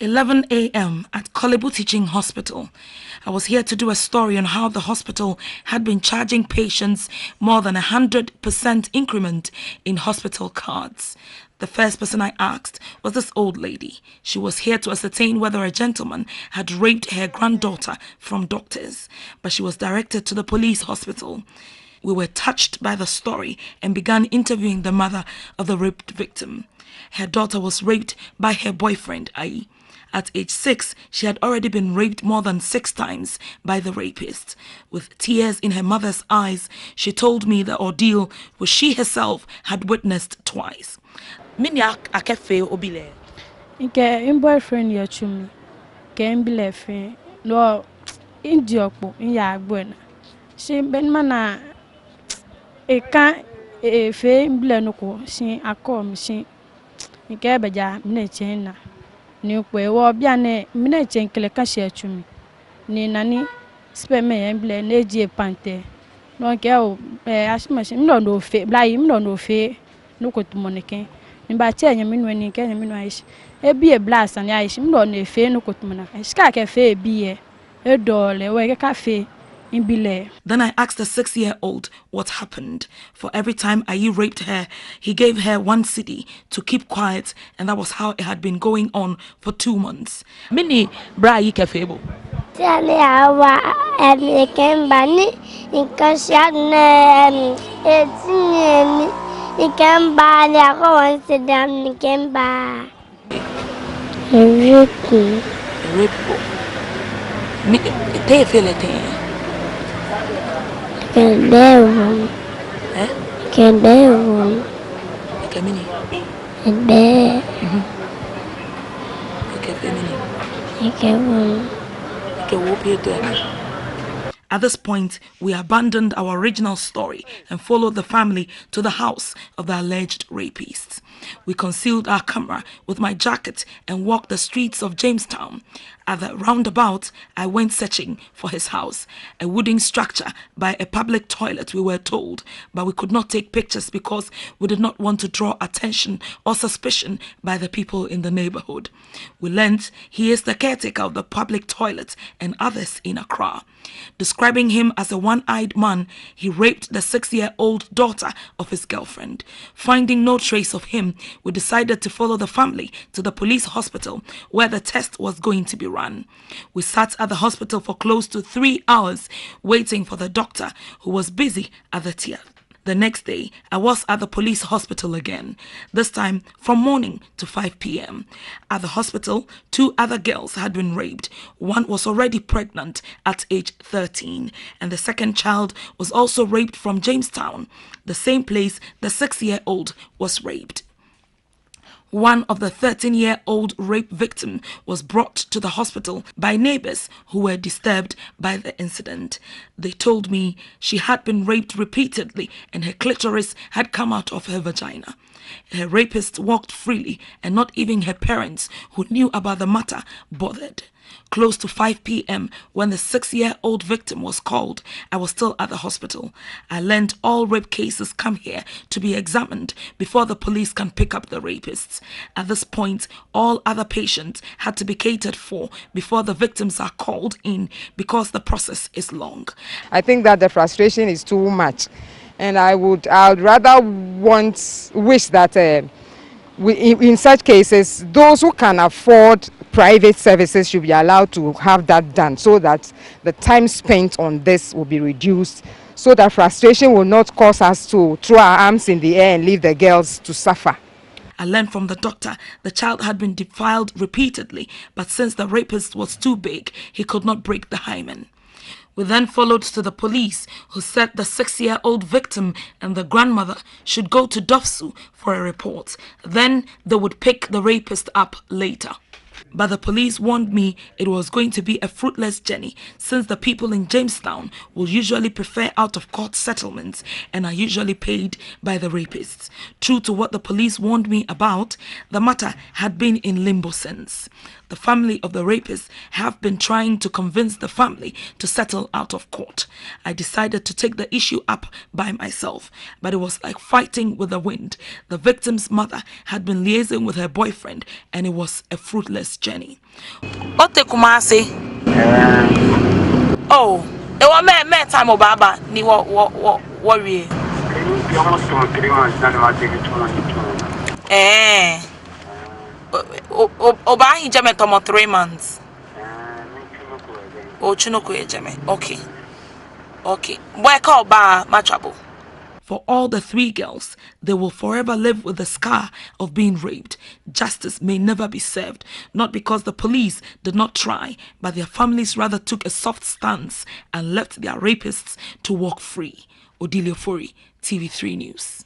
11 a.m. at Kolebu Teaching Hospital. I was here to do a story on how the hospital had been charging patients more than 100% increment in hospital cards. The first person I asked was this old lady. She was here to ascertain whether a gentleman had raped her granddaughter from doctors, but she was directed to the police hospital. We were touched by the story and began interviewing the mother of the raped victim. Her daughter was raped by her boyfriend, Ai. At age 6, she had already been raped more than 6 times by the rapist. With tears in her mother's eyes, she told me the ordeal which she herself had witnessed twice. Minya akefe obile. Ike boyfriend ya chumi. Ke mbile fe no indiokpo ya agbona. She ben mana eka fe mbile no ko she akom she ike beja mne chena. Ni kwe wo bia ne mne chen kele ka she chumi. Ni nani speme ya mbile ne die pante. No ke o ashima she mno no fe blai mno no fe no ko tumoneke. Nimba chenye minwe ni kenye minwe aishi ebie blast ani aishi mdo na efe no kotumana shika ke fe ebie edole we ka fe imbile. Then I asked the 6-year-old what happened. For every time Ayi raped her, he gave her 1 cedi to keep quiet, and that was how it had been going on for 2 months. Mini bra yi ke febo Tell awa American bani inkashan etini ikamba le ako once dam ikamba Ricky mi te felete Kendevo Kendevo kamini Ede kefemini Ikevo kewopi to. At this point, we abandoned our original story and followed the family to the house of the alleged rapists. We concealed our camera with my jacket and walked the streets of Jamestown. At the roundabout, I went searching for his house, a wooden structure by a public toilet, we were told, but we could not take pictures because we did not want to draw attention or suspicion by the people in the neighborhood. We learned he is the caretaker of the public toilet and others in Accra. Describing him as a one-eyed man, he raped the 6-year-old daughter of his girlfriend. Finding no trace of him, we decided to follow the family to the police hospital where the test was going to be run. We sat at the hospital for close to 3 hours waiting for the doctor who was busy at the theater. The next day, I was at the police hospital again, this time from morning to 5 p.m. At the hospital, 2 other girls had been raped. One was already pregnant at age 13, and the second child was also raped from Jamestown, the same place the 6-year-old was raped. One of the 13-year-old rape victim was brought to the hospital by neighbors who were disturbed by the incident. They told me she had been raped repeatedly and her clitoris had come out of her vagina. Her rapist walked freely and not even her parents, who knew about the matter, bothered. Close to 5 p.m. when the 6-year-old victim was called, I was still at the hospital. I learned all rape cases come here to be examined before the police can pick up the rapists. At this point, all other patients had to be catered for before the victims are called in because the process is long. I think that the frustration is too much, and I would rather wish that in such cases, those who can afford private services should be allowed to have that done, so that the time spent on this will be reduced, so that frustration will not cause us to throw our arms in the air and leave the girls to suffer. I learned from the doctor the child had been defiled repeatedly, but since the rapist was too big, he could not break the hymen. We then followed to the police, who said the 6-year-old victim and the grandmother should go to Dofsu for a report. Then they would pick the rapist up later. But the police warned me it was going to be a fruitless journey, since the people in Jamestown will usually prefer out-of-court settlements and are usually paid by the rapists. True to what the police warned me about, the matter had been in limbo since. The family of the rapist have been trying to convince the family to settle out of court. I decided to take the issue up by myself, but it was like fighting with the wind. The victim's mother had been liaising with her boyfriend, and it was a fruitless dangerous journey. Ote Kumasi. Oh, it was me time Obaba ni worry. Almost 3 months. Then I take it 2 months. Oba he jame tomo 3 months. Oh, Chinoko jame. Okay. Where call ba machabo? For all the 3 girls, they will forever live with the scar of being raped. Justice may never be served, not because the police did not try, but their families rather took a soft stance and left their rapists to walk free. Odile Fori, TV3 News.